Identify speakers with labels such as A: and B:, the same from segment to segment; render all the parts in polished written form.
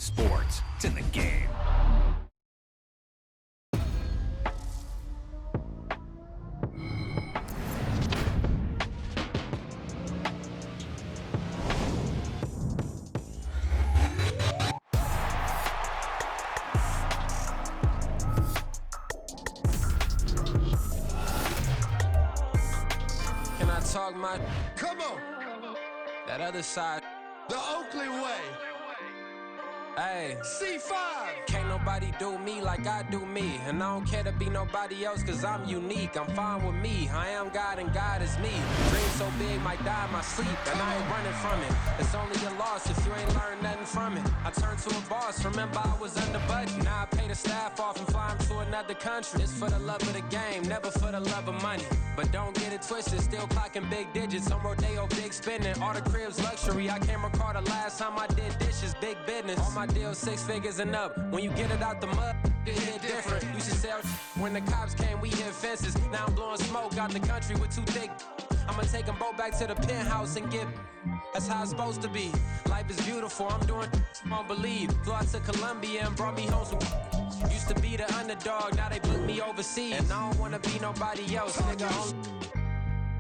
A: sports. It's in the game.
B: Can I talk my...
C: Come on.
B: That other side.
C: The Oakley way.
B: Hey.
C: C5.
B: Can't nobody do me like I do me. And I don't care to be nobody else cause I'm unique. I'm fine with me. I am God and God is me. Dream so big might die in my sleep. And I ain't running from it. It's only a loss if you ain't learned nothing from it. I turned to a boss. Remember I was under budget. Now I pay the staff off and fly 'em to another country. It's for the love of the game, never for the love of money. But don't get it twisted. Still clocking big digits. On Rodeo, big spending. All the cribs luxury. I can't recall the last time I did dishes. Big business. All my deals 6 figures and up. When you get it out the mud, it hit different. Used to sell when the cops came, we hit fences. Now I'm blowing smoke out the country with 2 thick. I'ma take them both back to the penthouse and get. That's how it's supposed to be. Life is beautiful. I'm doing I don't believe. Flew out to Colombia and brought me home some. Used to be the underdog, now they book me overseas. And I don't wanna be nobody else, nigga.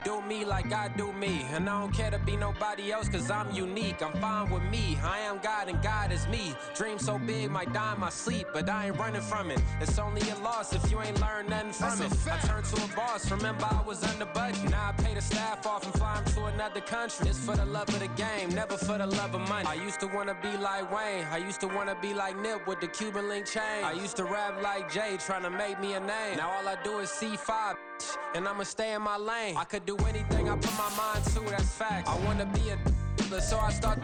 B: Do me like I do me. And I don't care to be nobody else cause I'm unique. I'm fine with me. I am God and God is me. Dream so big might die in my sleep, but I ain't running from it. It's only a loss if you ain't learned nothing from it. I turned to a boss. Remember I was under budget. Now I pay the staff off and fly 'em to another country. It's for the love of the game, never for the love of money. I used to wanna be like Wayne. I used to wanna be like Nip with the Cuban link chain. I used to rap like Jay, trying to make me a name. Now all I do is C5, and I'ma stay in my lane. I could do anything I put my mind to, that's facts. I wanna be a so I start.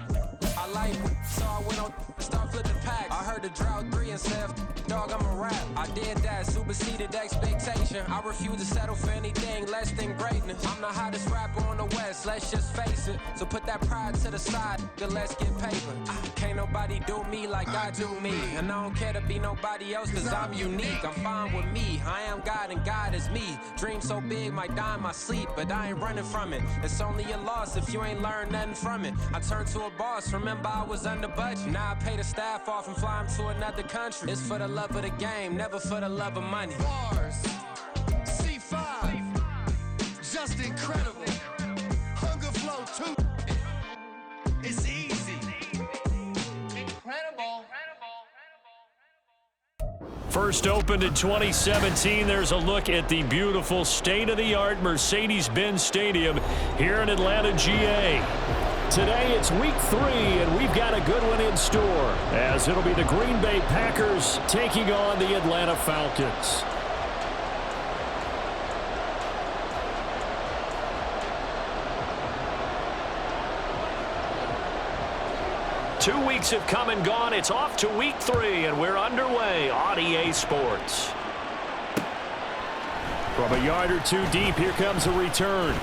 B: I like, so I went on start flipping packs. I heard the drought 3 and said, dog, I'm a rap. I did that, superseded expectation. I refuse to settle for anything less than greatness. I'm the hottest rapper on the West, let's just face it. So put that pride to the side, then let's get paper. Can't nobody do me like I do me. And I don't care to be nobody else cause I'm unique. I'm fine with me. I am God and God is me. Dream so big might die in my sleep, but I ain't running from it. It's only a loss if you ain't learned nothing from it. I turned to a boss. Remember I was under budget. Now I pay the staff off and fly 'em to another country. It's for the love of the game, never for the love of money.
C: Bars. C5. Just incredible. Hunger flow too. It's easy. Incredible.
D: First opened in 2017, there's a look at the beautiful state-of-the-art Mercedes-Benz Stadium here in Atlanta, GA. Today it's week 3, and we've got a good one in store, as it'll be the Green Bay Packers taking on the Atlanta Falcons. Two weeks have come and gone. It's off to week 3, and we're underway on EA Sports. From a yard or 2 deep, here comes a return.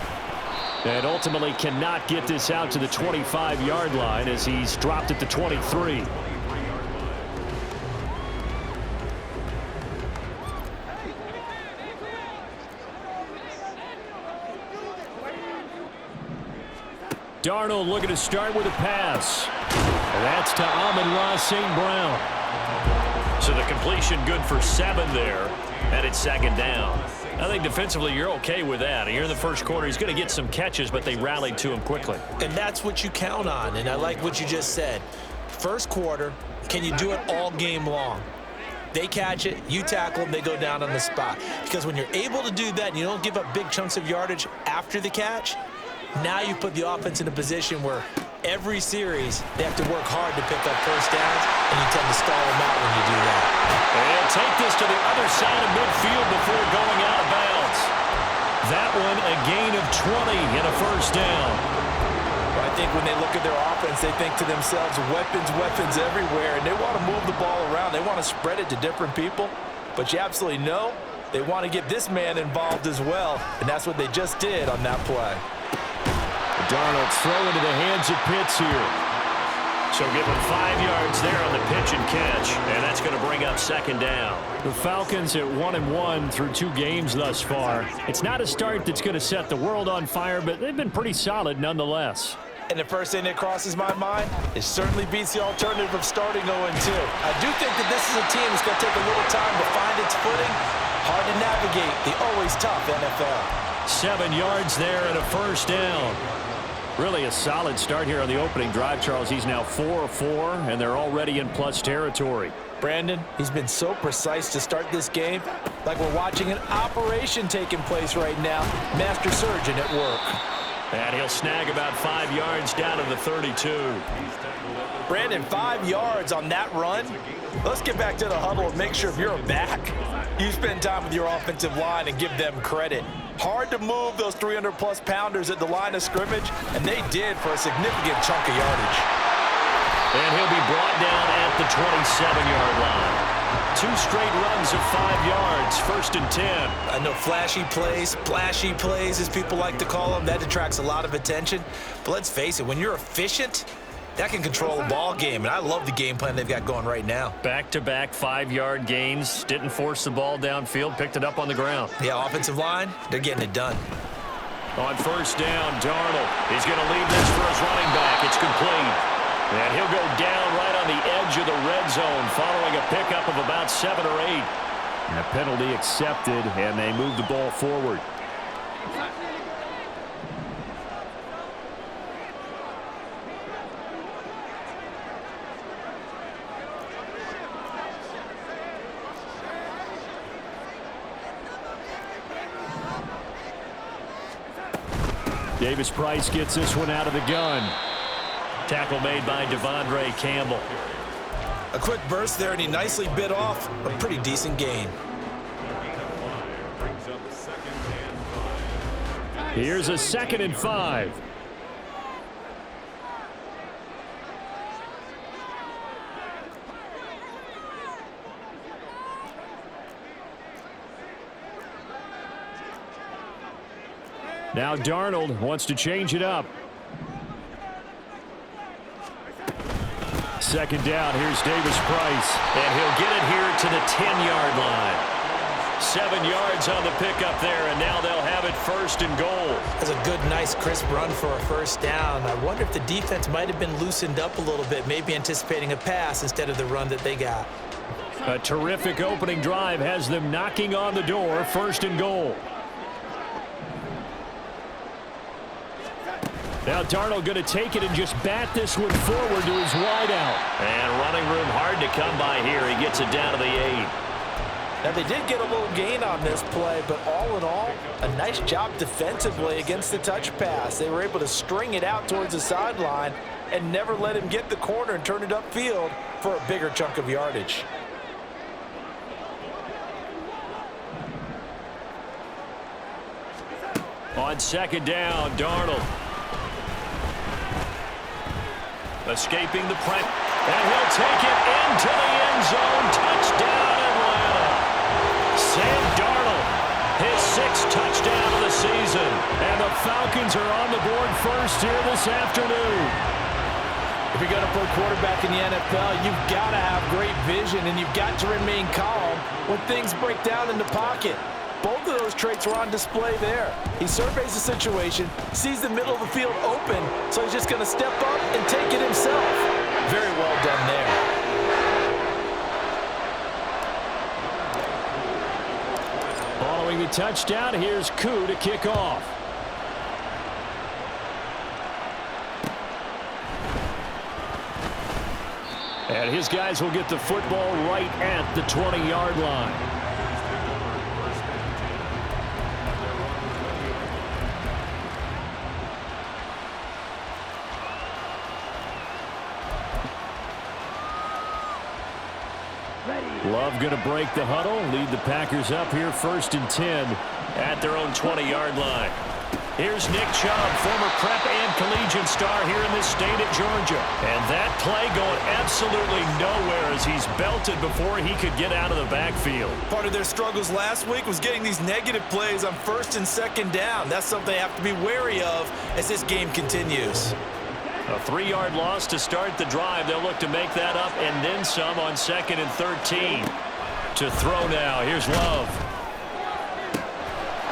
D: And ultimately cannot get this out to the 25-yard line as he's dropped at the 23. Darnold looking to start with a pass. And that's to Amon-Ra St. Brown. So the completion good for 7 there. And it's 2nd down. I think defensively you're okay with that. Here in the first quarter, he's going to get some catches, but they rallied to him quickly.
E: And that's what you count on, and I like what you just said. First quarter, can you do it all game long? They catch it, you tackle them, they go down on the spot. Because when you're able to do that and you don't give up big chunks of yardage after the catch, now you put the offense in a position where every series they have to work hard to pick up first downs, and you tend to stall them out when you do that.
D: And take this to the other side of midfield before going out of bounds. That one a gain of 20 and a first down.
E: Well, I think when they look at their offense, they think to themselves, weapons everywhere, and they want to move the ball around. They want to spread it to different people, but you absolutely know they want to get this man involved as well, and that's what they just did on that play.
D: Darnold throw into the hands of Pitts here. So give him 5 yards there on the pitch and catch, and that's going to bring up 2nd down. The Falcons at 1-1 through 2 games thus far. It's not a start that's going to set the world on fire, but they've been pretty solid nonetheless.
E: And the first thing that crosses my mind, it certainly beats the alternative of starting 0-2. I do think that this is a team that's going to take a little time to find its footing. Hard to navigate the always tough NFL.
D: 7 yards there and a first down. Really a solid start here on the opening drive, Charles. He's now 4 of 4, and they're already in plus territory.
E: Brandon, he's been so precise to start this game, like we're watching an operation taking place right now. Master surgeon at work.
D: And he'll snag about 5 yards down to the 32.
E: Brandon, 5 yards on that run. Let's get back to the huddle and make sure if you're a back, you spend time with your offensive line and give them credit. Hard to move those 300-plus pounders at the line of scrimmage, and they did for a significant chunk of yardage.
D: And he'll be brought down at the 27-yard line. 2 straight runs of 5 yards, 1st and 10.
E: I know flashy plays, as people like to call them, that attracts a lot of attention. But let's face it, when you're efficient, that can control a ball game, and I love the game plan they've got going right now.
D: Back-to-back 5-yard gains, didn't force the ball downfield, picked it up on the ground.
E: Yeah, offensive line, they're getting it done.
D: On first down, Darnold is going to leave this for his running back. It's complete. And he'll go down right on the edge of the red zone following a pickup of about 7 or 8. And a penalty accepted, and they move the ball forward. Davis Price gets this one out of the gun. Tackle made by Devondre Campbell.
E: A quick burst there, and he nicely bit off a pretty decent gain.
D: Here's a 2nd and 5. Now Darnold wants to change it up. 2nd down, here's Davis Price. And he'll get it here to the 10-yard line. 7 yards on the pickup there, and now they'll have it 1st and goal.
E: That's a good, nice, crisp run for a first down. I wonder if the defense might have been loosened up a little bit, maybe anticipating a pass instead of the run that they got.
D: A terrific opening drive has them knocking on the door, 1st and goal. Now Darnold going to take it and just bat this one forward to his wideout. And running room hard to come by here. He gets it down to the 8.
E: Now they did get a little gain on this play, but all in all, a nice job defensively against the touch pass. They were able to string it out towards the sideline and never let him get the corner and turn it upfield for a bigger chunk of yardage.
D: On 2nd down, Darnold. Escaping the press, and he'll take it into the end zone. Touchdown, Atlanta. Sam Darnold, his 6th touchdown of the season. And the Falcons are on the board first here this afternoon.
E: If you're going to play quarterback in the NFL, you've got to have great vision, and you've got to remain calm when things break down in the pocket. Both of those traits were on display there. He surveys the situation, sees the middle of the field open, so he's just going to step up and take it himself. Very well done there.
D: Following the touchdown, here's Koo to kick off. And his guys will get the football right at the 20-yard line. Love going to break the huddle, lead the Packers up here 1st and 10 at their own 20-yard line. Here's Nick Chubb, former prep and collegiate star here in this state of Georgia. And that play going absolutely nowhere as he's belted before he could get out of the backfield.
E: Part of their struggles last week was getting these negative plays on 1st and 2nd down. That's something they have to be wary of as this game continues.
D: A 3-yard loss to start the drive. They'll look to make that up and then some on 2nd and 13. To throw now. Here's Love.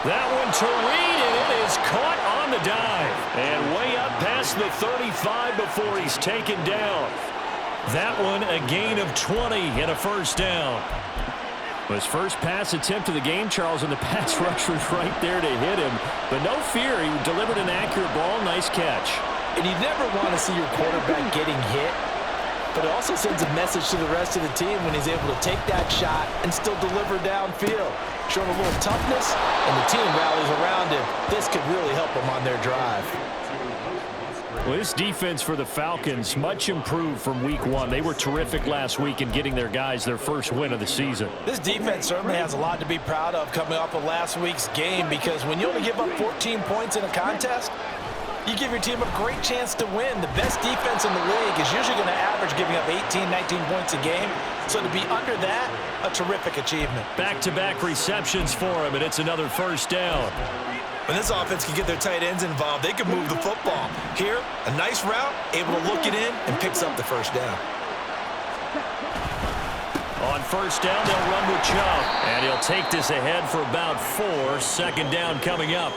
D: That one to Reed, and it is caught on the dive. And way up past the 35 before he's taken down. That one a gain of 20 and a first down. His first pass attempt of the game, Charles, and the pass rush was right there to hit him. But no fear, he delivered an accurate ball. Nice catch.
E: And you never want to see your quarterback getting hit, but it also sends a message to the rest of the team when he's able to take that shot and still deliver downfield. Showing a little toughness, and the team rallies around him. This could really help them on their drive.
D: Well, this defense for the Falcons, much improved from week one. They were terrific last week in getting their guys their first win of the season.
E: This defense certainly has a lot to be proud of coming off of last week's game, because when you only give up 14 points in a contest, you give your team a great chance to win. The best defense in the league is usually going to average giving up 18, 19 points a game. So to be under that, a terrific achievement.
D: Back-to-back receptions for him, and it's another first down.
E: When this offense can get their tight ends involved, they can move the football. Here, a nice route, able to look it in, and picks up the first down.
D: On first down, they'll run with Chubb, and he'll take this ahead for about 4. Second down coming up.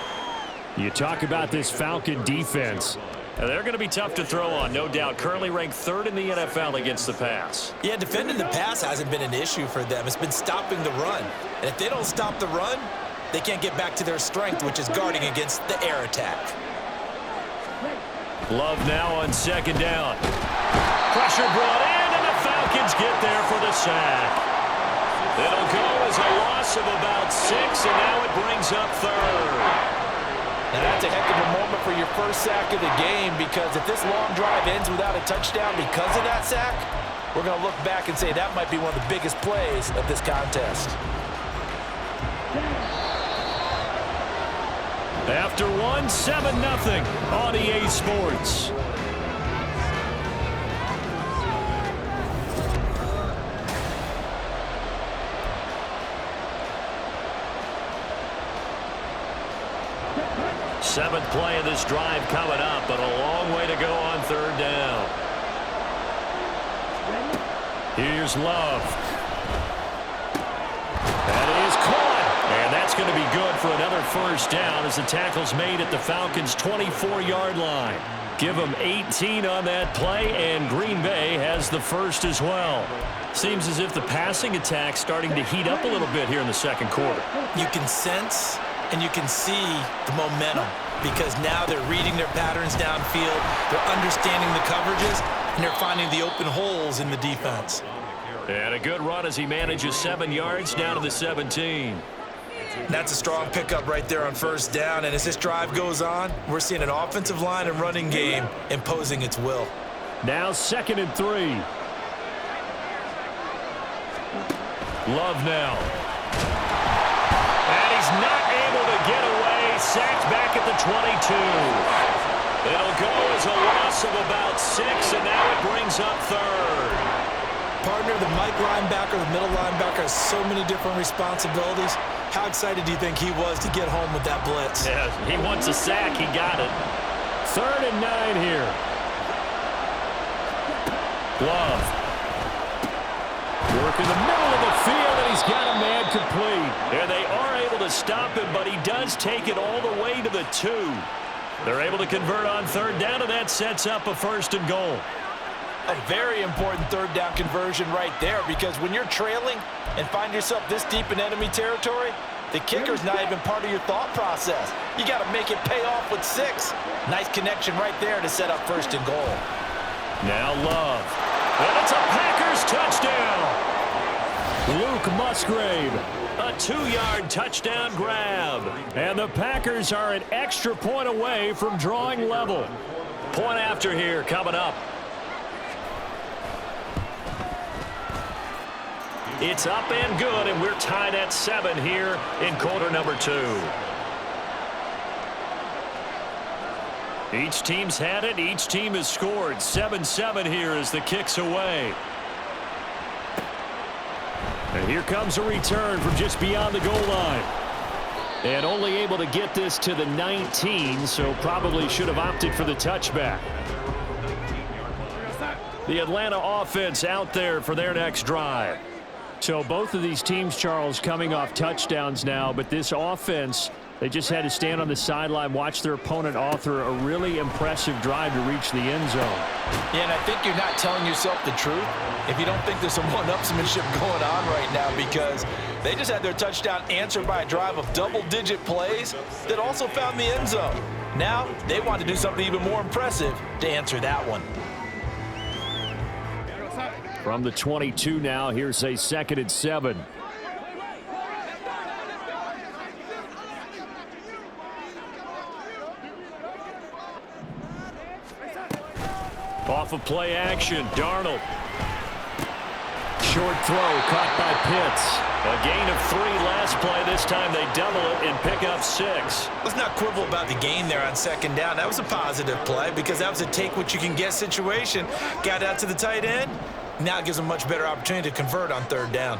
D: You talk about this Falcon defense. They're going to be tough to throw on, no doubt. Currently ranked 3rd in the NFL against the pass.
E: Yeah, defending the pass hasn't been an issue for them. It's been stopping the run. And if they don't stop the run, they can't get back to their strength, which is guarding against the air attack.
D: Love now on second down. Pressure brought in, and the Falcons get there for the sack. It'll go as a loss of about 6, and now it brings up 3rd.
E: Now that's a heck of a moment for your first sack of the game, because if this long drive ends without a touchdown because of that sack, we're going to look back and say that might be one of the biggest plays of this contest.
D: After 1, 7-0 on EA Sports. Seventh play of this drive coming up, but a long way to go on third down. Here's Love. That is caught. And that's going to be good for another first down as the tackle's made at the Falcons' 24-yard line. Give them 18 on that play, and Green Bay has the first as well. Seems as if the passing attack's starting to heat up a little bit here in the second quarter.
E: You can sense and you can see the momentum, because now they're reading their patterns downfield, they're understanding the coverages, and they're finding the open holes in the defense.
D: And a good run as he manages 7 yards down to the 17.
E: That's a strong pickup right there on first down, and as this drive goes on, we're seeing an offensive line and running game imposing its will.
D: Now 2nd and 3. Love now. And he's not able to get away. Sacked back at the 22. It'll go as a loss of about 6, and now it brings up 3rd.
E: Partner, the Mike linebacker, the middle linebacker, has so many different responsibilities. How excited do you think he was to get home with that blitz?
D: Yeah, he wants a sack. He got it. 3rd and 9 here. Love. Work in the middle of the field, and he's got a man complete. And they are able to stop him, but he does take it all the way to the 2. They're able to convert on third down, and that sets up a 1st and goal.
E: A very important third down conversion right there, because when you're trailing and find yourself this deep in enemy territory, the kicker's not even part of your thought process. You got to make it pay off with 6. Nice connection right there to set up 1st and goal.
D: Now Love. And it's a Packers touchdown. Luke Musgrave, a 2-yard touchdown grab. And the Packers are an extra point away from drawing level. Point after here coming up. It's up and good, and we're tied at 7 here in quarter number 2. Each team's had it. Each team has scored. 7-7 here as the kick's away. And here comes a return from just beyond the goal line. And only able to get this to the 19, so probably should have opted for the touchback. The Atlanta offense out there for their next drive. So both of these teams, Charles, coming off touchdowns now, but this offense They just had to stand on the sideline, watch their opponent author a really impressive drive to reach the end zone.
E: Yeah, and I think you're not telling yourself the truth if you don't think there's some one-upsmanship going on right now, because they just had their touchdown answered by a drive of double-digit plays that also found the end zone. Now they want to do something even more impressive to answer that one.
D: From the 22 now, here's a 2nd and 7. Off of play action, Darnold. Short throw caught by Pitts. A gain of 3 last play. This time they double it and pick up 6.
E: Let's not quibble about the gain there on 2nd down. That was a positive play because that was a take-what-you-can-get situation. Got out to the tight end. Now it gives them a much better opportunity to convert on 3rd down.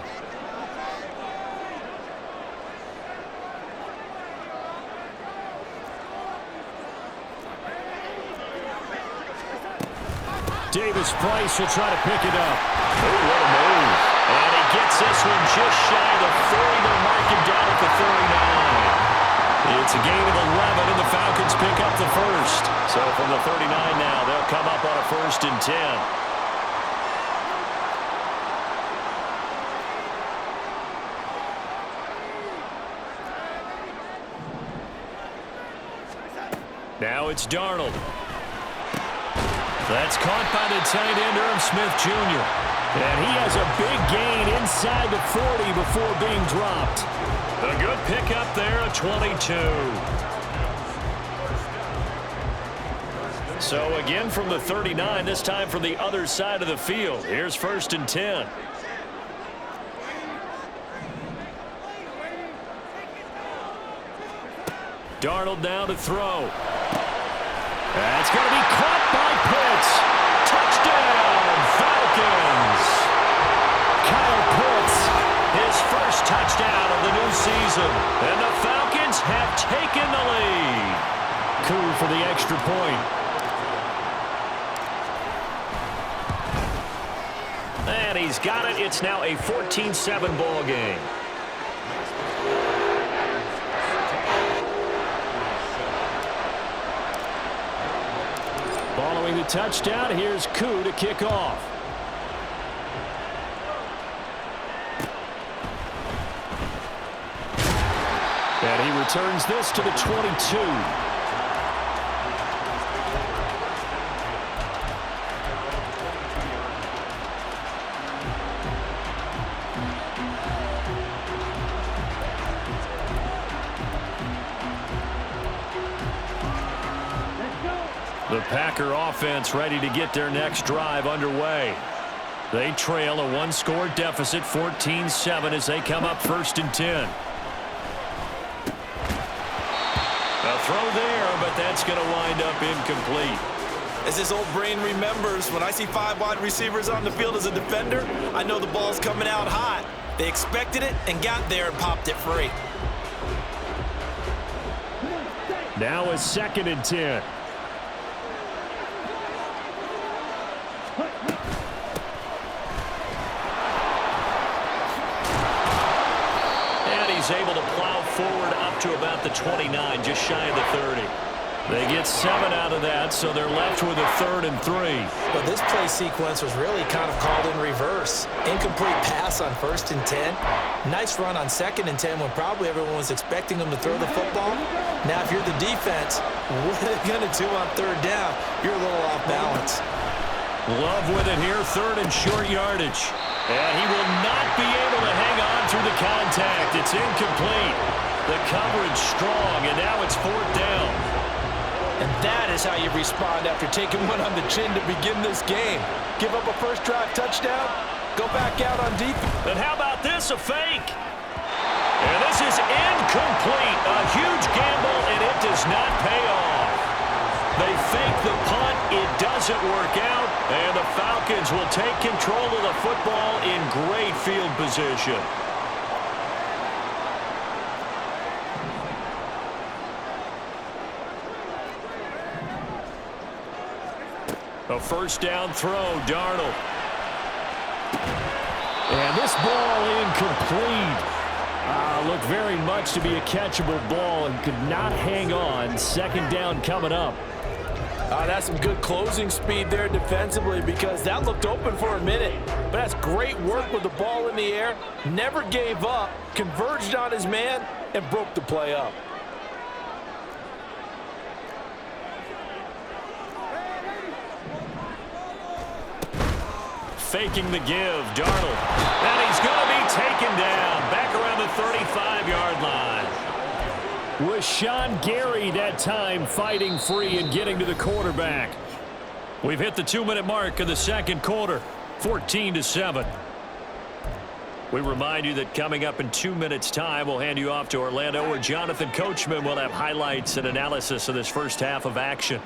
D: Davis Price will try to pick it up. Oh, what a move. And he gets this one just shy of the 40. They'll mark him down at the 39. It's a gain of 11, and the Falcons pick up the first. So from the 39 now, they'll come up on a 1st and 10. Now it's Darnold. That's caught by the tight end, Irv Smith Jr. And he has a big gain inside the 40 before being dropped. A good pickup there, a 22. So again from the 39, this time from the other side of the field. Here's 1st and 10. Darnold now to throw. That's going to be caught by Pitts. Touchdown, Falcons. Kyle Pitts, his first touchdown of the new season. And the Falcons have taken the lead. Coup for the extra point. And he's got it. It's now a 14-7 ball game. Following the touchdown, here's Koo to kick off. And he returns this to the 22. The Packer offense ready to get their next drive underway. They trail a 1-score deficit, 14-7, as they come up 1st and 10. A throw there, but that's going to wind up incomplete.
E: As this old brain remembers, when I see 5 wide receivers on the field as a defender, I know the ball's coming out hot. They expected it and got there and popped it free.
D: Now a 2nd and 10. He's able to plow forward up to about the 29, just shy of the 30. They get 7 out of that, so they're left with a 3rd and 3.
E: Well, this play sequence was really kind of called in reverse. Incomplete pass on 1st and 10. Nice run on 2nd and 10 when probably everyone was expecting them to throw the football. Now, if you're the defense, what are they going to do on 3rd down? You're a little off balance.
D: Love with it here, 3rd and short yardage. And he will not be able to hang on through the contact. It's incomplete. The coverage strong, and now it's 4th down.
E: And that is how you respond after taking one on the chin to begin this game. Give up a first drive touchdown, go back out on defense.
D: And how about this, a fake? And this is incomplete. A huge gamble, and it does not pay off. They fake the punt. It doesn't work out. And the Falcons will take control of the football in great field position. A 1st down throw, Darnold. And this ball incomplete. Looked very much to be a catchable ball and could not hang on. Second down coming up.
E: That's some good closing speed there defensively because that looked open for a minute. But that's great work with the ball in the air. Never gave up, converged on his man, and broke the play up.
D: Faking the give, Darnold. And he's going to be taken down back around the 35-yard line. Rashawn Gary that time fighting free and getting to the quarterback. We've hit the 2-minute mark of the second quarter, 14-7. We remind you that coming up in 2 minutes' time, we'll hand you off to Orlando, where Jonathan Coachman will have highlights and analysis of this first half of action.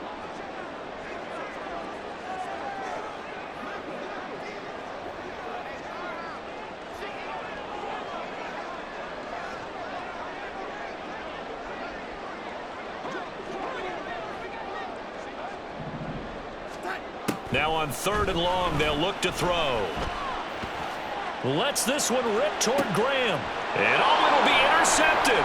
D: Now on 3rd and long, they'll look to throw. Lets this one rip toward Graham. And it'll be intercepted.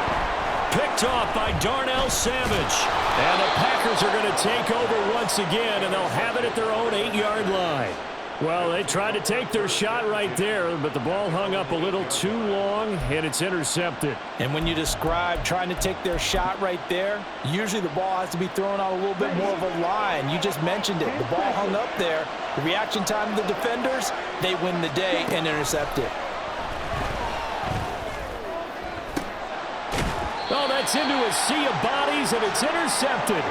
D: Picked off by Darnell Savage. And the Packers are going to take over once again, and they'll have it at their own 8-yard line. Well, they tried to take their shot right there, but the ball hung up a little too long, and it's intercepted.
E: And when you describe trying to take their shot right there, usually the ball has to be thrown out a little bit more of a line. You just mentioned it. The ball hung up there. The reaction time of the defenders, they win the day and intercept it.
D: Oh, that's into a sea of bodies, and it's intercepted.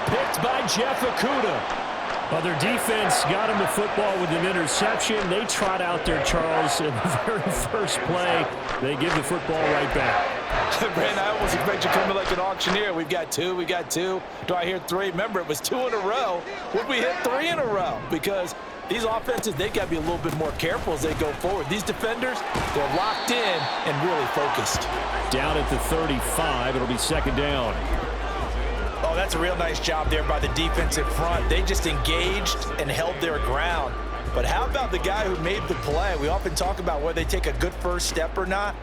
D: Picked by Jeff Okudah. Well, their defense got him the football with an interception. They trot out there, Charles, in the very first play. They give the football right back.
E: Brandon, I almost expect you coming like an auctioneer. We've got two. Do I hear three? Remember, it was 2 in a row. Would we hit 3 in a row? Because these offenses, they got to be a little bit more careful as they go forward. These defenders, they're locked in and really focused.
D: Down at the 35, it'll be second down.
E: Oh, that's a real nice job there by the defensive front. They just engaged and held their ground. But how about the guy who made the play? We often talk about whether they take a good first step or not.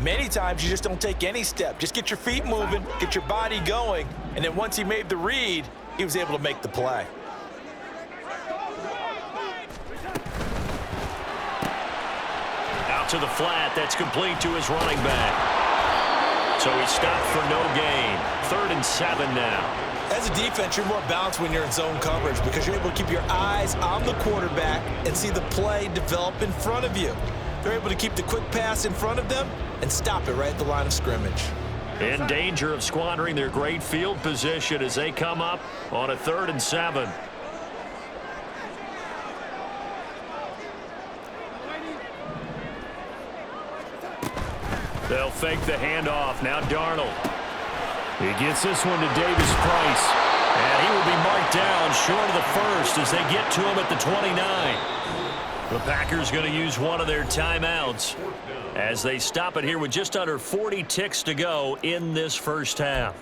E: Many times you just don't take any step. Just get your feet moving, get your body going, and then once he made the read, he was able to make the play.
D: Out to the flat. That's complete to his running back. So he stopped for no gain. 3rd and 7 now.
E: As a defense, you're more balanced when you're in zone coverage because you're able to keep your eyes on the quarterback and see the play develop in front of you. They're able to keep the quick pass in front of them and stop it right at the line of scrimmage.
D: In danger of squandering their great field position as they come up on a 3rd and 7. They'll fake the handoff. Now Darnold. He gets this one to Davis Price. And he will be marked down short of the first as they get to him at the 29. The Packers going to use one of their timeouts as they stop it here with just under 40 ticks to go in this first half.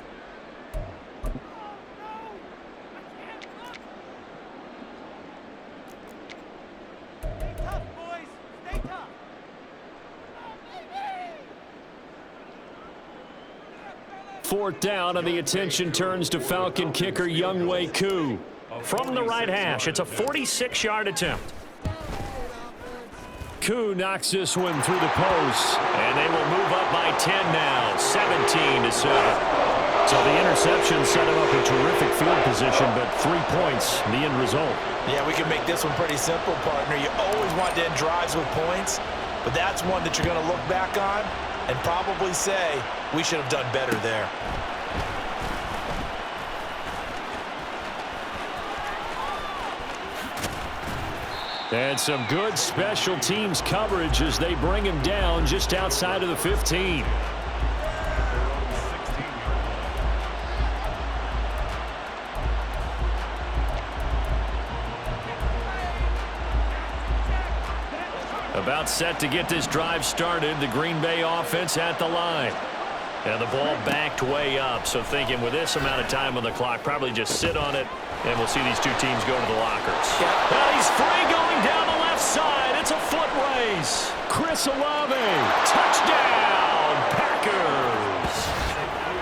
D: Fourth down, and the attention turns to Falcon kicker Younghoe Koo. From the right hash, it's a 46-yard attempt. Koo knocks this one through the post, and they will move up by 10 now, 17-7. So the interception set him up in terrific field position, but 3 points, the end result.
E: Yeah, we can make this one pretty simple, partner. You always want to end drives with points, but that's one that you're going to look back on and probably say, we should have done better there.
D: And some good special teams coverage as they bring him down just outside of the 15. About set to get this drive started. The Green Bay offense at the line. And the ball backed way up. So thinking with this amount of time on the clock, probably just sit on it, and we'll see these two teams go to the lockers.
E: Yep.
D: And he's free going down the left side. It's a foot race. Chris Olave, touchdown. Packers.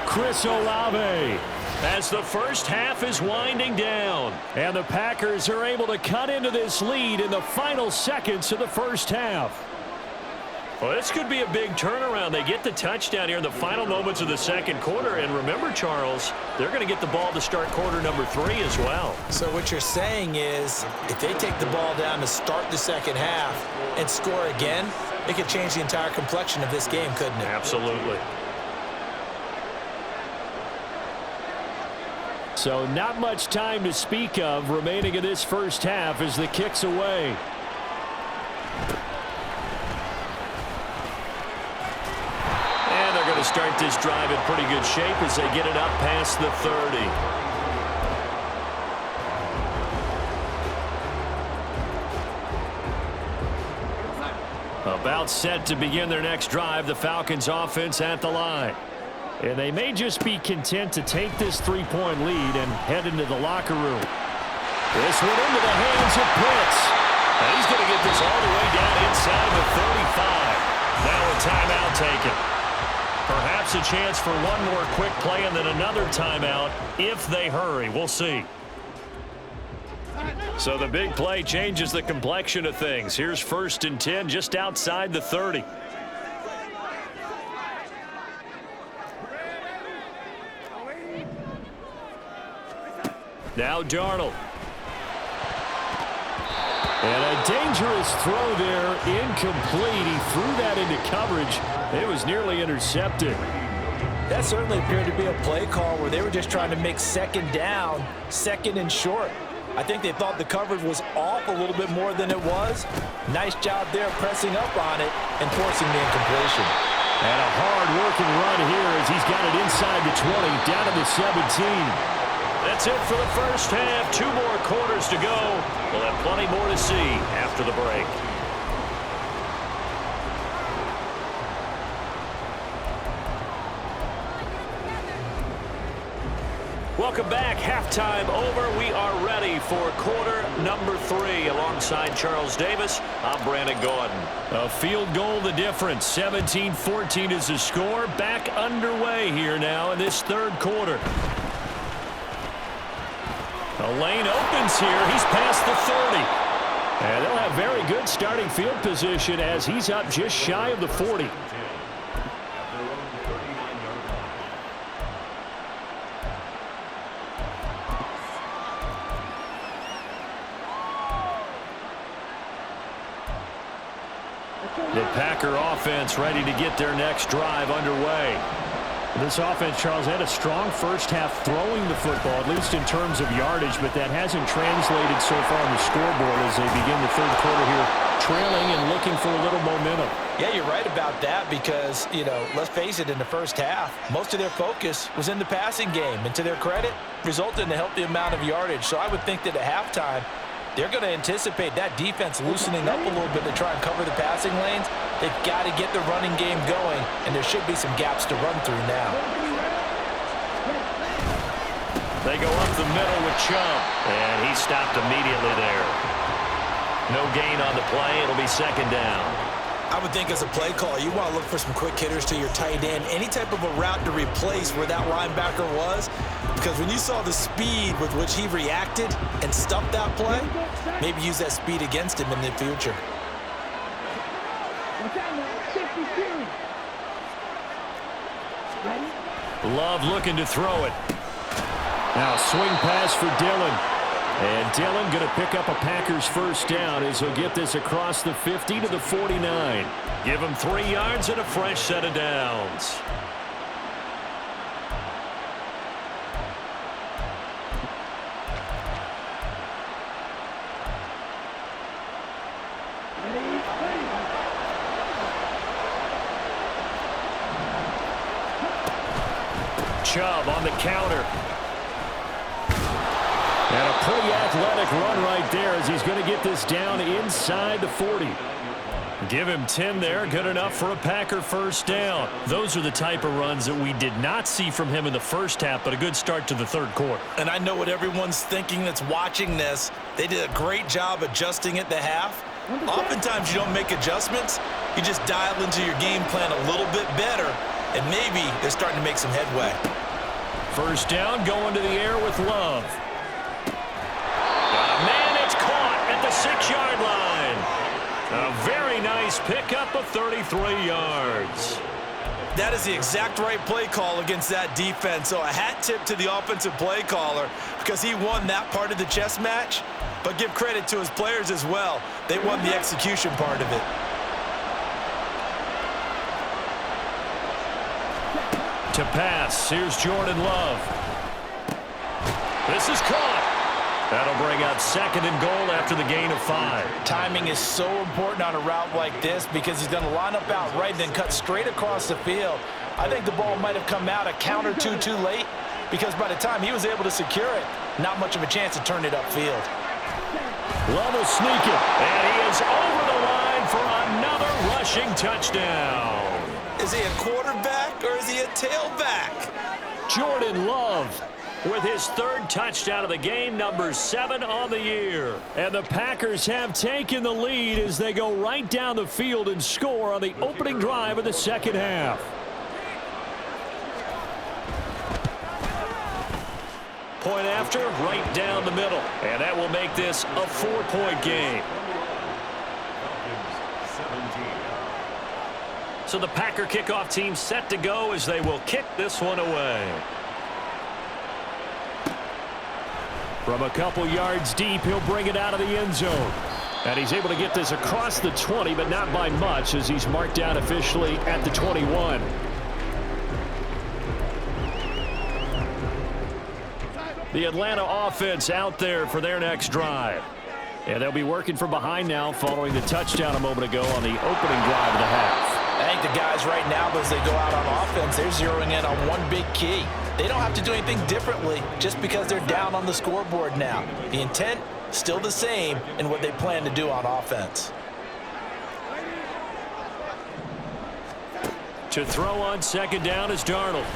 D: Chris Olave. As the first half is winding down, and the Packers are able to cut into this lead in the final seconds of the first half. Well, this could be a big turnaround. They get the touchdown here in the final moments of the second quarter, and remember, Charles, they're going to get the ball to start quarter number 3 as well.
E: So what you're saying is if they take the ball down to start the second half and score again, it could change the entire complexion of this game, couldn't it?
D: Absolutely. So not much time to speak of remaining in this first half as the kick's away. And they're going to start this drive in pretty good shape as they get it up past the 30. About set to begin their next drive, the Falcons offense at the line. And they may just be content to take this 3-point lead and head into the locker room. This one into the hands of Pitts. And he's going to get this all the way down inside the 35. Now a timeout taken. Perhaps a chance for one more quick play and then another timeout if they hurry. We'll see. So the big play changes the complexion of things. Here's 1st and 10 just outside the 30. Now Darnold. And a dangerous throw there, incomplete. He threw that into coverage. It was nearly intercepted.
E: That certainly appeared to be a play call where they were just trying to make second down, second and short. I think they thought the coverage was off a little bit more than it was. Nice job there pressing up on it and forcing the incompletion.
D: And a hard-working run here as he's got it inside the 20, down to the 17. That's it for the first half. 2 more quarters to go. We'll have plenty more to see after the break. Welcome back. Halftime over. We are ready for quarter number 3. Alongside Charles Davis, I'm Brandon Gordon. A field goal the difference. 17-14 is the score. Back underway here now in this third quarter. The lane opens here. He's past the 30. And they'll have very good starting field position as he's up just shy of the 40. The Packer offense ready to get their next drive underway. This offense, Charles, had a strong first half throwing the football, at least in terms of yardage, but that hasn't translated so far on the scoreboard as they begin the third quarter here, trailing and looking for a little momentum.
E: Yeah, you're right about that because, you know, let's face it, in the first half, most of their focus was in the passing game, and to their credit, resulted in a healthy amount of yardage. So I would think that at halftime, they're going to anticipate that defense loosening up a little bit to try and cover the passing lanes. They've got to get the running game going, and there should be some gaps to run through now.
D: They go up the middle with Chubb, and he stopped immediately there. No gain on the play. It'll be second down.
E: I would think as a play call, you want to look for some quick hitters to your tight end, any type of a route to replace where that linebacker was, because when you saw the speed with which he reacted and stuffed that play, maybe use that speed against him in the future.
D: Love looking to throw it. Now swing pass for Dillon. And Dillon going to pick up a Packers first down as he'll get this across the 50 to the 49. Give him 3 yards and a fresh set of downs. Chubb on the counter. And a pretty athletic run right there as he's going to get this down inside the 40. Give him 10 there. Good enough for a Packer first down. Those are the type of runs that we did not see from him in the first half, but a good start to the third quarter.
E: And I know what everyone's thinking that's watching this. They did a great job adjusting at the half. Oftentimes you don't make adjustments. You just dial into your game plan a little bit better, and maybe they're starting to make some headway.
D: First down, going to the air with Love. Man, it's caught at the 6-yard line. A very nice pickup of 33 yards.
E: That is the exact right play call against that defense. So a hat tip to the offensive play caller because he won that part of the chess match. But give credit to his players as well. They won the execution part of it.
D: To pass, here's Jordan Love. This is caught. That'll bring up 2nd and goal after the gain of 5.
E: Timing is so important on a route like this because he's going to line up out right and then cut straight across the field. I think the ball might have come out a count or two too late because by the time he was able to secure it, not much of a chance to turn it upfield.
D: Love will sneak it, and he is over the line for another rushing touchdown.
E: Is he a quarterback or is he a tailback?
D: Jordan Love with his 3rd touchdown of the game, number 7 on the year. And the Packers have taken the lead as they go right down the field and score on the opening drive of the 2nd half. Point after, right down the middle. And that will make this a 4-point game. So the Packer kickoff team set to go as they will kick this one away. From a couple yards deep, he'll bring it out of the end zone. And he's able to get this across the 20, but not by much as he's marked down officially at the 21. The Atlanta offense out there for their next drive. And they'll be working from behind now following the touchdown a moment ago on the opening drive of the half.
E: I think the guys right now, as they go out on offense, they're zeroing in on one big key. They don't have to do anything differently just because they're down on the scoreboard now. The intent, still the same in what they plan to do on offense.
D: To throw on 2nd down is Darnold.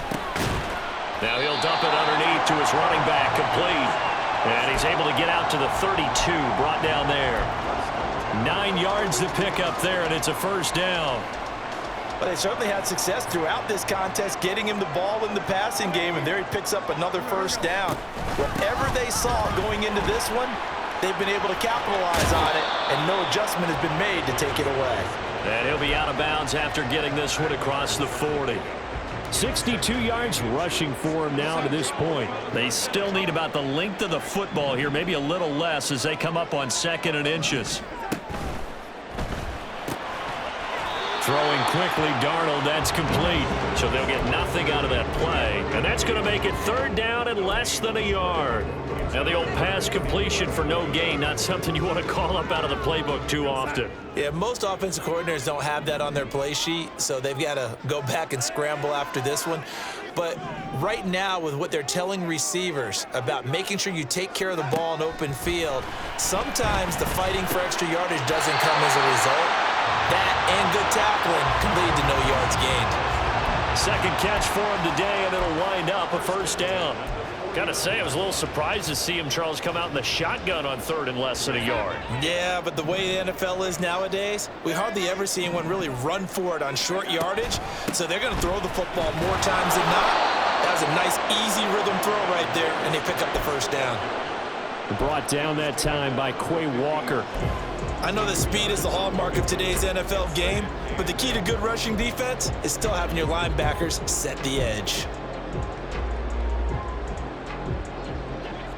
D: Now he'll dump it underneath to his running back, complete. And he's able to get out to the 32, brought down there. 9 yards to pick up there, and it's a first down.
E: But they certainly had success throughout this contest, getting him the ball in the passing game, and there he picks up another first down. Whatever they saw going into this one, they've been able to capitalize on it, and no adjustment has been made to take it away.
D: And he'll be out of bounds after getting this one across the 40. 62 yards rushing for him now to this point. They still need about the length of the football here, maybe a little less as they come up on 2nd and inches. Throwing quickly, Darnold, that's complete. So they'll get nothing out of that play. And that's going to make it 3rd down and less than a yard. Now the old pass completion for no gain, not something you want to call up out of the playbook too often.
E: Yeah, most offensive coordinators don't have that on their play sheet, so they've got to go back and scramble after this one. But right now, with what they're telling receivers about making sure you take care of the ball in open field, sometimes the fighting for extra yardage doesn't come as a result. That and good tackling can lead to no yards gained.
D: 2nd catch for him today, and it'll wind up a first down. Got to say, I was a little surprised to see him, Charles, come out in the shotgun on 3rd and less than a yard.
E: Yeah, but the way the NFL is nowadays, we hardly ever see anyone really run for it on short yardage, so they're going to throw the football more times than not. That was a nice, easy rhythm throw right there, and they pick up the first down.
D: Brought down that time by Quay Walker.
E: I know that speed is the hallmark of today's NFL game, but the key to good rushing defense is still having your linebackers set the edge.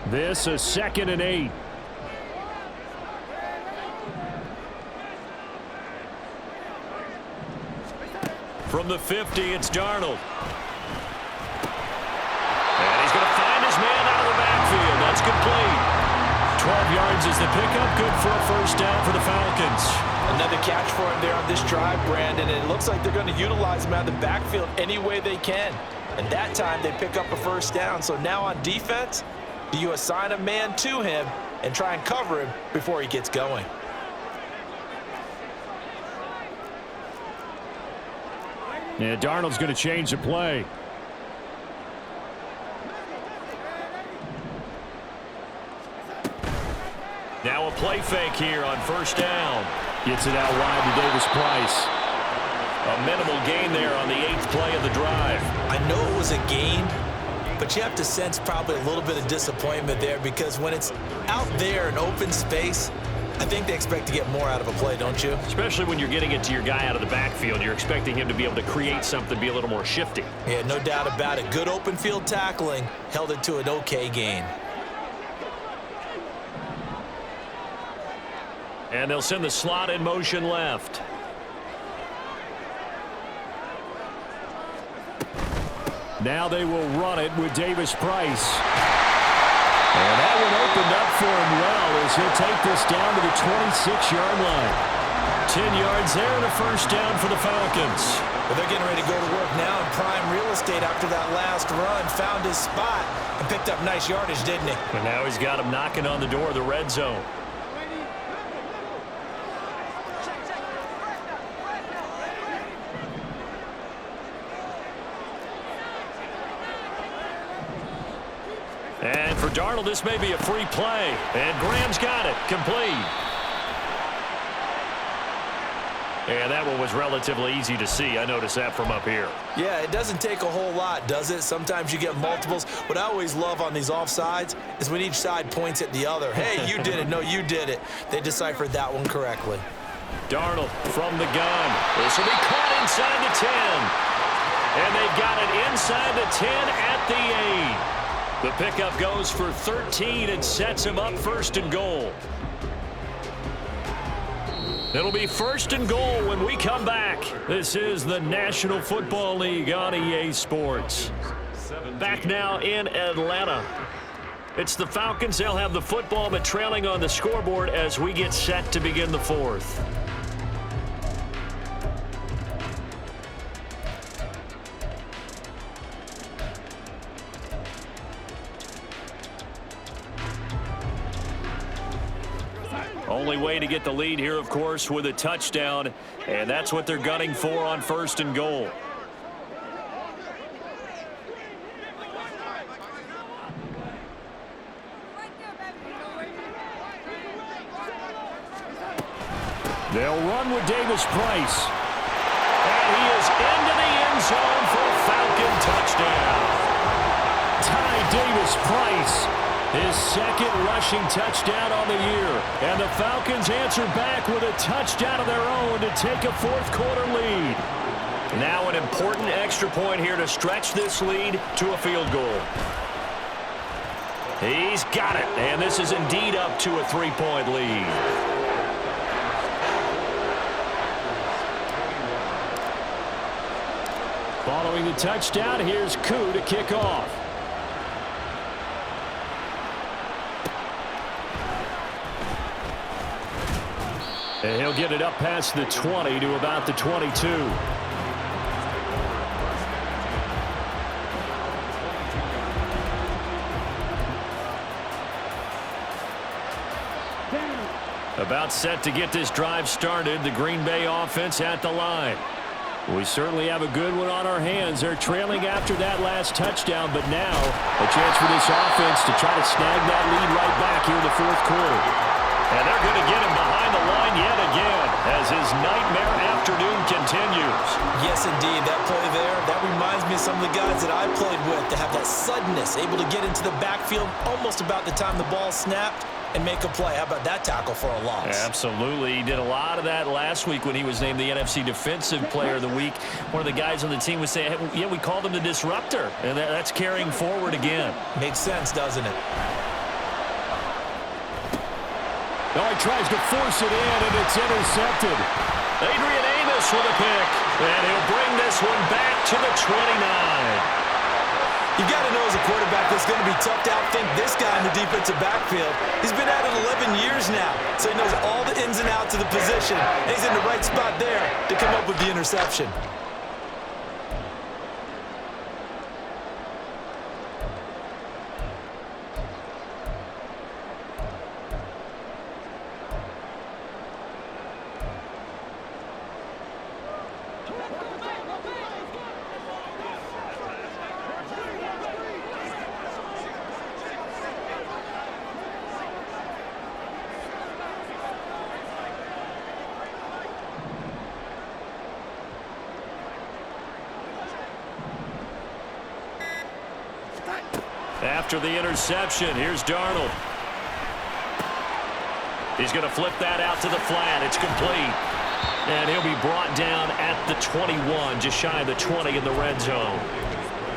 D: This is 2nd and 8. From the 50, it's Darnold. And he's going to find his man out of the backfield. That's complete. 12 yards is the pickup. Good for a first down for the Falcons.
E: Another catch for him there on this drive, Brandon, and it looks like they're going to utilize him out of the backfield any way they can. And that time they pick up a first down. So now on defense, do you assign a man to him and try and cover him before he gets going?
D: Yeah, Darnold's going to change the play. Now a play fake here on first down. Gets it out wide to Davis Price. A minimal gain there on the 8th play of the drive.
E: I know it was a gain, but you have to sense probably a little bit of disappointment there, because when it's out there in open space, I think they expect to get more out of a play, don't you?
D: Especially when you're getting it to your guy out of the backfield. You're expecting him to be able to create something, be a little more shifty.
E: Yeah, no doubt about it. Good open field tackling held it to an okay gain.
D: And they'll send the slot in motion left. Now they will run it with Davis Price. And that one opened up for him well as he'll take this down to the 26-yard line. 10 yards there and a first down for the Falcons.
E: Well, they're getting ready to go to work now in prime real estate after that last run. Found his spot and picked up nice yardage, didn't he?
D: And now he's got him knocking on the door of the red zone. And for Darnold, this may be a free play. And Graham's got it. Complete. And that one was relatively easy to see. I noticed that from up here.
E: Yeah, it doesn't take a whole lot, does it? Sometimes you get multiples. What I always love on these offsides is when each side points at the other. Hey, you did it. No, you did it. They deciphered that one correctly.
D: Darnold from the gun. This will be caught inside the 10. And they've got it inside the 10 at the 8. The pickup goes for 13 and sets him up first and goal. It'll be first and goal when we come back. This is the National Football League on EA Sports. Back now in Atlanta. It's the Falcons. They'll have the football, but trailing on the scoreboard as we get set to begin the 4th. Only way to get the lead here, of course, with a touchdown, and that's what they're gunning for on first and goal. They'll run with Davis Price. And he is into the end zone for a Falcon touchdown. Ty Davis Price. His second rushing touchdown on the year. And the Falcons answer back with a touchdown of their own to take a fourth-quarter lead. Now an important extra point here to stretch this lead to a field goal. He's got it. And this is indeed up to a 3-point lead. Following the touchdown, here's Koo to kick off. And he'll get it up past the 20 to about the 22. About set to get this drive started. The Green Bay offense at the line. We certainly have a good one on our hands. They're trailing after that last touchdown, but now a chance for this offense to try to snag that lead right back here in the fourth quarter. And they're going to get him behind the line yet again as his nightmare afternoon continues.
E: Yes, indeed. That play there, that reminds me of some of the guys that I played with that have that suddenness, able to get into the backfield almost about the time the ball snapped and make a play. How about that tackle for a loss?
D: Absolutely. He did a lot of that last week when he was named the NFC Defensive Player of the Week. One of the guys on the team was saying, hey, yeah, we called him the disruptor. And that's carrying forward again.
E: Makes sense, doesn't it?
D: Oh, he tries to force it in, and it's intercepted. Adrian Amos with a pick. And he'll bring this one back to the 29.
E: You've got to know as a quarterback it's going to be tough to outthink this guy in the defensive backfield. He's been at it 11 years now, so he knows all the ins and outs of the position. And he's in the right spot there to come up with the interception.
D: After the interception, here's Darnold. He's going to flip that out to the flat. It's complete. And he'll be brought down at the 21, just shy of the 20 in the red zone.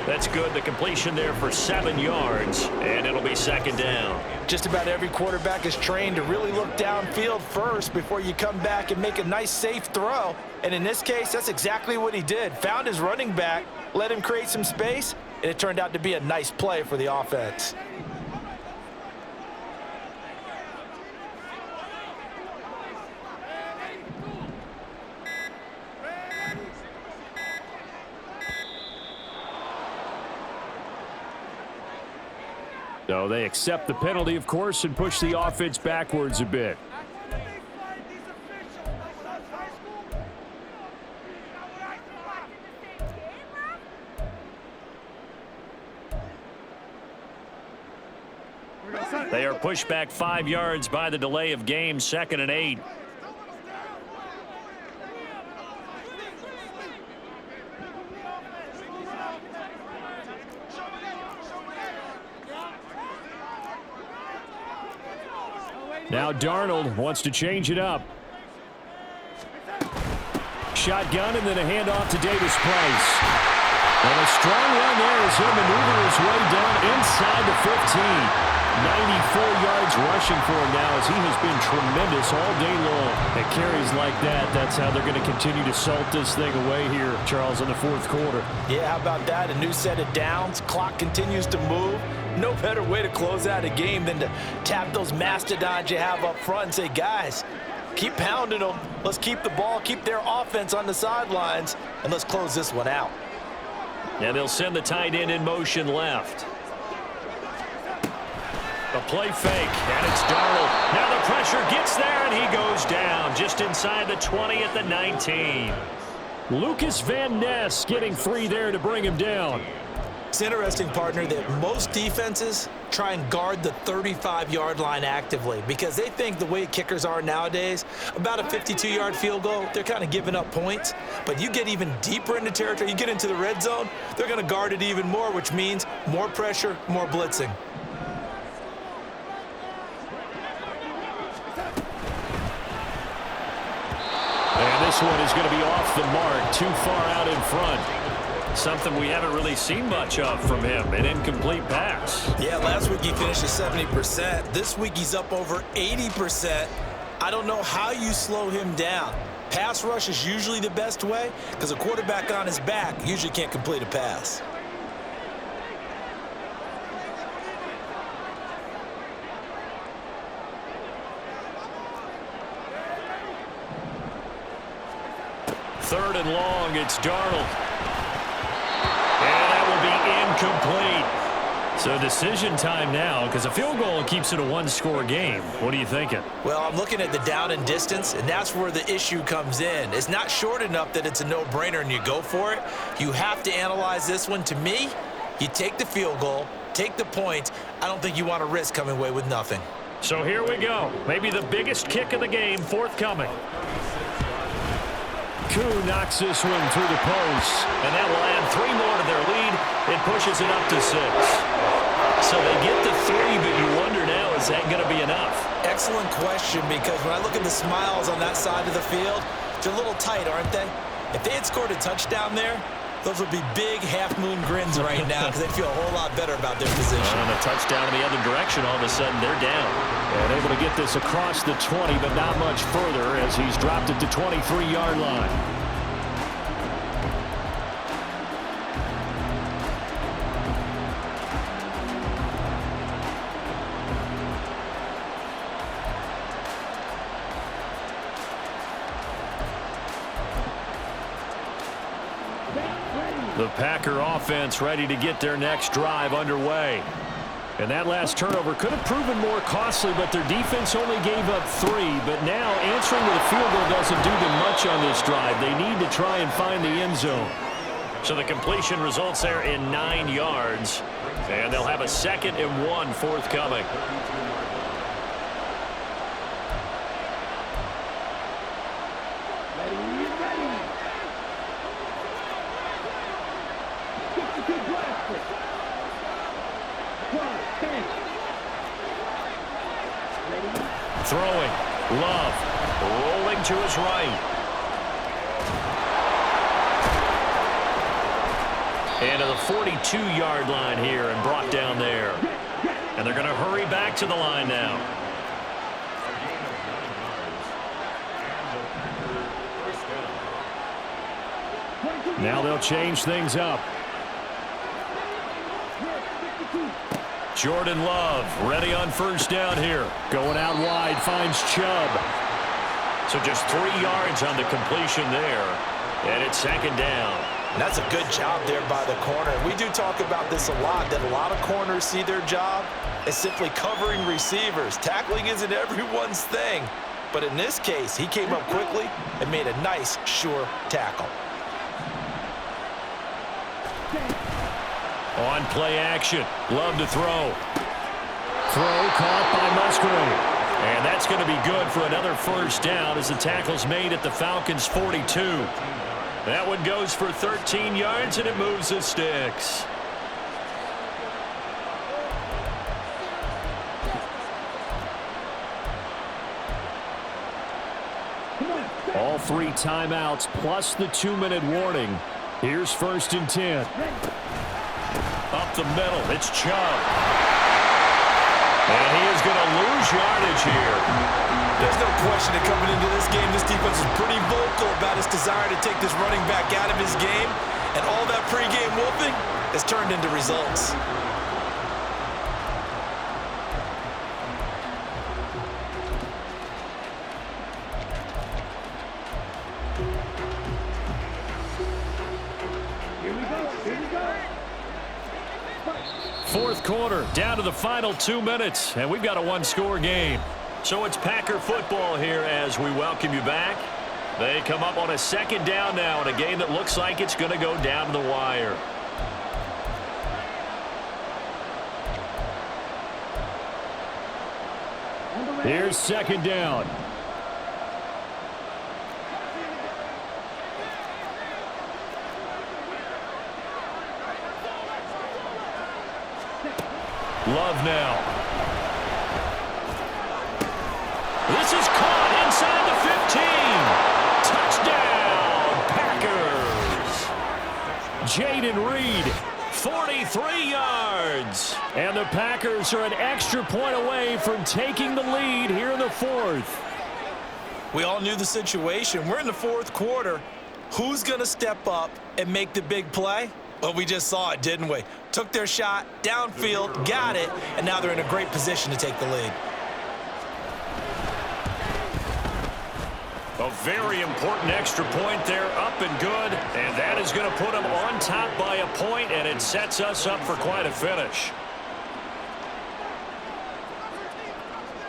D: That's good. The completion there for 7 yards, and it'll be second down.
E: Just about every quarterback is trained to really look downfield first before you come back and make a nice, safe throw. And in this case, that's exactly what he did. Found his running back, let him create some space, and it turned out to be a nice play for the offense.
D: So they accept the penalty, of course, and push the offense backwards a bit. They are pushed back 5 yards by the delay of game, 2nd and 8. Now Darnold wants to change it up. Shotgun and then a handoff to Davis Price. And a strong run there as he'll maneuver his way down inside the 15. 94 yards rushing for him now as he has been tremendous all day long. At carries like that, that's how they're going to continue to salt this thing away here, Charles, in the 4th quarter.
E: Yeah, how about that? A new set of downs. Clock continues to move. No better way to close out a game than to tap those mastodons you have up front and say, guys, keep pounding them. Let's keep the ball, keep their offense on the sidelines, and let's close this one out.
D: And they'll send the tight end in motion left. A play fake, and it's Darnold. Now the pressure gets there, and he goes down just inside the 20 at the 19. Lucas Van Ness getting 3 there to bring him down.
E: It's interesting, partner, that most defenses try and guard the 35-yard line actively because they think the way kickers are nowadays, about a 52-yard field goal, they're kind of giving up points. But you get even deeper into territory, you get into the red zone, they're going to guard it even more, which means more pressure, more blitzing.
D: And this one is going to be off the mark, too far out in front. Something we haven't really seen much of from him, an incomplete pass.
E: Yeah, last week he finished at 70%. This week he's up over 80%. I don't know how you slow him down. Pass rush is usually the best way because a quarterback on his back usually can't complete a pass.
D: Third and long, it's Darnold. And that will be incomplete. So decision time now because a field goal keeps it a 1-score game. What are you thinking?
E: Well, I'm looking at the down and distance, and that's where the issue comes in. It's not short enough that it's a no-brainer and you go for it. You have to analyze this one. To me, you take the field goal, take the points. I don't think you want to risk coming away with nothing.
D: So here we go. Maybe the biggest kick of the game forthcoming. Koo knocks this one through the post, and that will add 3 more to their lead. It pushes it up to 6. So they get to 3, but you wonder now, is that going to be enough?
E: Excellent question, because when I look at the smiles on that side of the field, they're a little tight, aren't they? If they had scored a touchdown there, those would be big half-moon grins right now because they feel a whole lot better about their position.
D: And a touchdown in the other direction, all of a sudden they're down. And able to get this across the 20, but not much further as he's dropped it to 23-yard line. The Packer offense ready to get their next drive underway. And that last turnover could have proven more costly, but their defense only gave up 3. But now answering with a field goal doesn't do them much on this drive. They need to try and find the end zone. So the completion results there in 9 yards. And they'll have a 2nd and 1 forthcoming. Throwing. Love. Rolling to his right. And to the 42-yard line here and brought down there. And they're going to hurry back to the line now. Now they'll change things up. Jordan Love ready on first down here. Going out wide, finds Chubb. So just 3 yards on the completion there. And it's second down.
E: And that's a good job there by the corner. We do talk about this a lot, that a lot of corners see their job as simply covering receivers. Tackling isn't everyone's thing. But in this case, he came up quickly and made a nice, sure tackle.
D: On play action. Love to throw. Throw caught by Musgrave. And that's going to be good for another first down as the tackle's made at the Falcons' 42. That one goes for 13 yards, and it moves the sticks. All 3 timeouts plus the 2-minute warning. Here's 1st and 10. Up the middle, it's Chubb. And he is going to lose yardage here.
E: There's no question that coming into this game, this defense is pretty vocal about its desire to take this running back out of his game. And all that pregame wolfing has turned into results.
D: Fourth quarter, down to the final 2 minutes, and we've got a 1-score game. So it's Packer football here as we welcome you back. They come up on a second down now in a game that looks like it's going to go down to the wire. Here's second down. Love now. This is caught inside the 15. Touchdown, Packers. Jaden Reed, 43 yards. And the Packers are an extra point away from taking the lead here in the fourth.
E: We all knew the situation. We're in the fourth quarter. Who's going to step up and make the big play? Well, we just saw it, didn't we? Took their shot, downfield, got it, and now they're in a great position to take the lead.
D: A very important extra point there, up and good, and that is going to put them on top by a point, and it sets us up for quite a finish.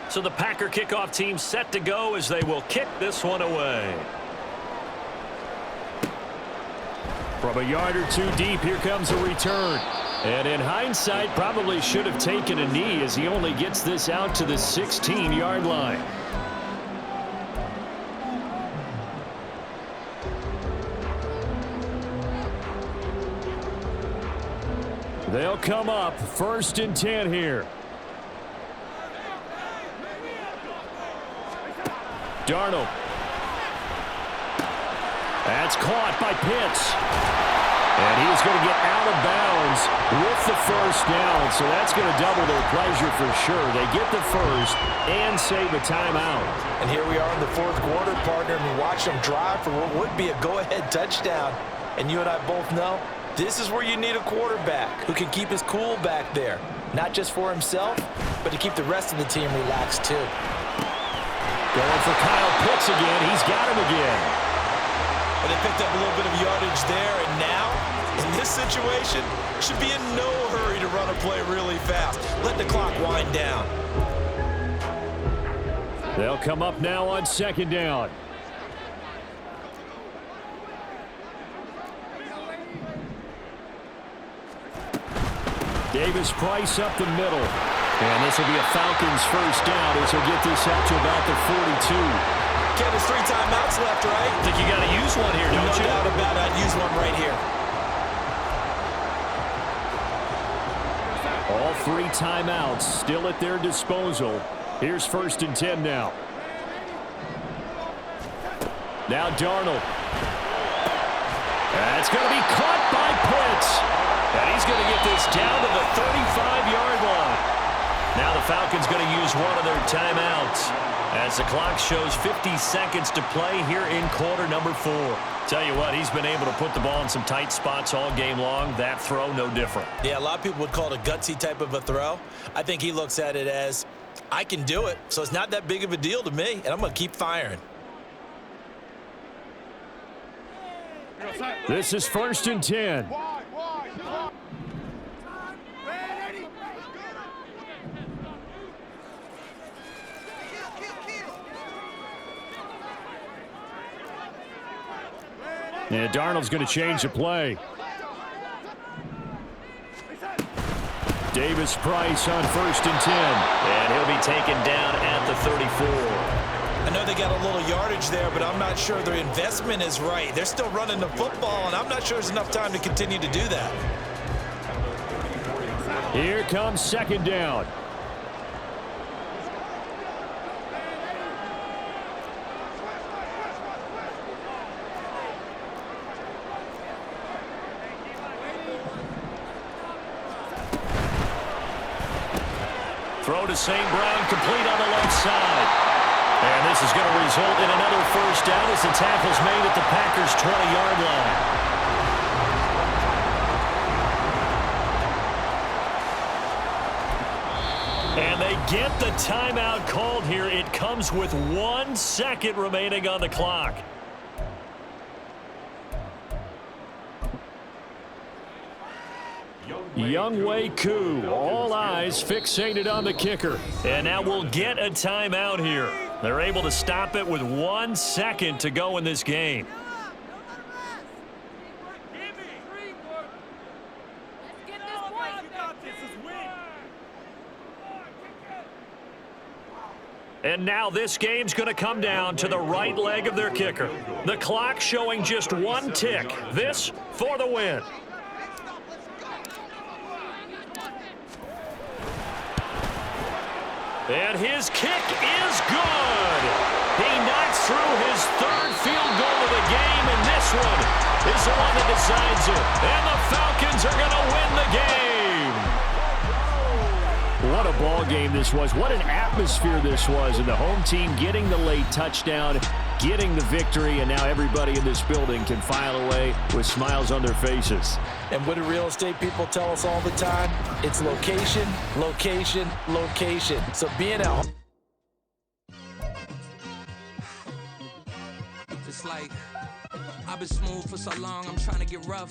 D: So the Packer kickoff team set to go as they will kick this one away. From a yard or two deep, here comes a return. And in hindsight, probably should have taken a knee as he only gets this out to the 16-yard line. They'll come up 1st and 10 here. Darnold. That's caught by Pitts. And he is going to get out of bounds with the first down, so that's going to double their pleasure for sure. They get the first and save a timeout.
E: And here we are in the fourth quarter, partner, and we watch them drive for what would be a go-ahead touchdown. And you and I both know this is where you need a quarterback who can keep his cool back there, not just for himself, but to keep the rest of the team relaxed too.
D: Going for Kyle Pitts again. He's got him again.
E: And they picked up a little bit of yardage there, and now, in this situation, should be in no hurry to run a play really fast. Let the clock wind down.
D: They'll come up now on second down. Davis Price up the middle. And this will be a Falcons first down as he'll get this out to about the 42.
E: Ken, there's 3 timeouts left, right?
D: I think you got to use one here, don't you?
E: No doubt about it. I'd use one right here.
D: All 3 timeouts still at their disposal. Here's 1st and 10 now. Now Darnold. That's going to be caught by Pitts. And he's going to get this down to the 35-yard line. Now the Falcons going to use one of their timeouts as the clock shows 50 seconds to play here in quarter number 4. Tell you what, he's been able to put the ball in some tight spots all game long. That throw, no different.
E: Yeah, a lot of people would call it a gutsy type of a throw. I think he looks at it as, I can do it, so it's not that big of a deal to me, and I'm going to keep firing.
D: This is 1st and 10. Yeah, Darnold's going to change the play. Davis Price on 1st and 10.
A: And he'll be taken down at the 34.
E: I know they got a little yardage there, but I'm not sure their investment is right. They're still running the football, and I'm not sure there's enough time to continue to do that.
D: Here comes 2nd down. Throw to St. Brown, complete on the left side. And this is going to result in another 1st down as the tackle's made at the Packers' 20-yard line. And they get the timeout called here. It comes with 1 second remaining on the clock. Younghoe Koo, all eyes fixated on the kicker. And now we'll get a timeout here. They're able to stop it with 1 second to go in this game. And now this game's going to come down to the right leg of their kicker. The clock showing just 1 tick. This for the win. And his kick is good. He knocks through his 3rd field goal of the game, and this one is the one that decides it. And the Falcons are going to win the game. What a ball game this was. What an atmosphere this was. And the home team getting the late touchdown, getting the victory, and now everybody in this building can file away with smiles on their faces.
E: And what do real estate people tell us all the time? It's location, location, location. So being at home.
F: It's like I've been smooth for so long, I'm trying to get rough.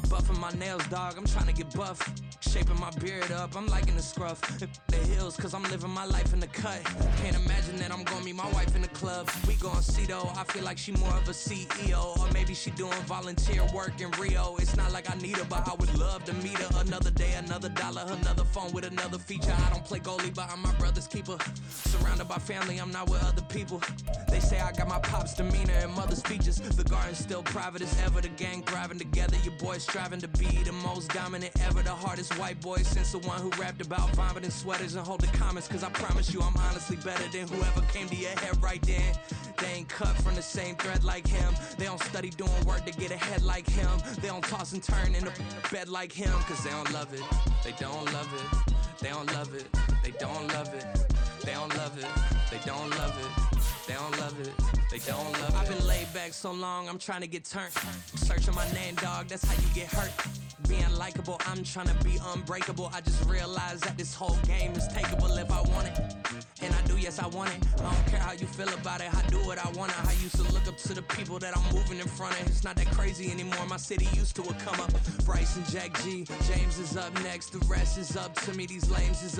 F: Buffing my nails, dog, I'm trying to get buff. Shaping my beard up, I'm liking the scruff. The hills, cause I'm living my life in the cut. Can't imagine that I'm gonna meet my wife in the club. We gon' see though, I feel like she more of a CEO. Or maybe she doing volunteer work in Rio. It's not like I need her, but I would love to meet her. Another day, another dollar, another phone with another feature. I don't play goalie, but I'm my brother's keeper. Surrounded by family, I'm not with other people. They say I got my pop's demeanor and mother's features. The garden's still private as ever, the gang thriving together. Your boys striving to be the most dominant ever. The hardest white boy since the one who rapped about vomiting sweaters and holding comments. Cause I promise you I'm honestly better than whoever came to your head right then. They ain't cut from the same thread like him. They don't study doing work to get ahead like him. They don't toss and turn in the bed like him. Cause they don't love it, they don't love it. They don't love it, they don't love it. They don't love it, they don't love it. They don't love it, they don't love it. I've been laid back so long, I'm trying to get turned. Searching my name, dog, that's how you get hurt. Being likable, I'm trying to be unbreakable. I just realized that this whole game is takeable if I want it. And I do, yes, I want it. I don't care how you feel about it, I do what I want. I used to look up to the people that I'm moving in front of. It's not that crazy anymore, my city used to a come up. Bryce and Jack G, James is up next, the rest is up to me. These lames is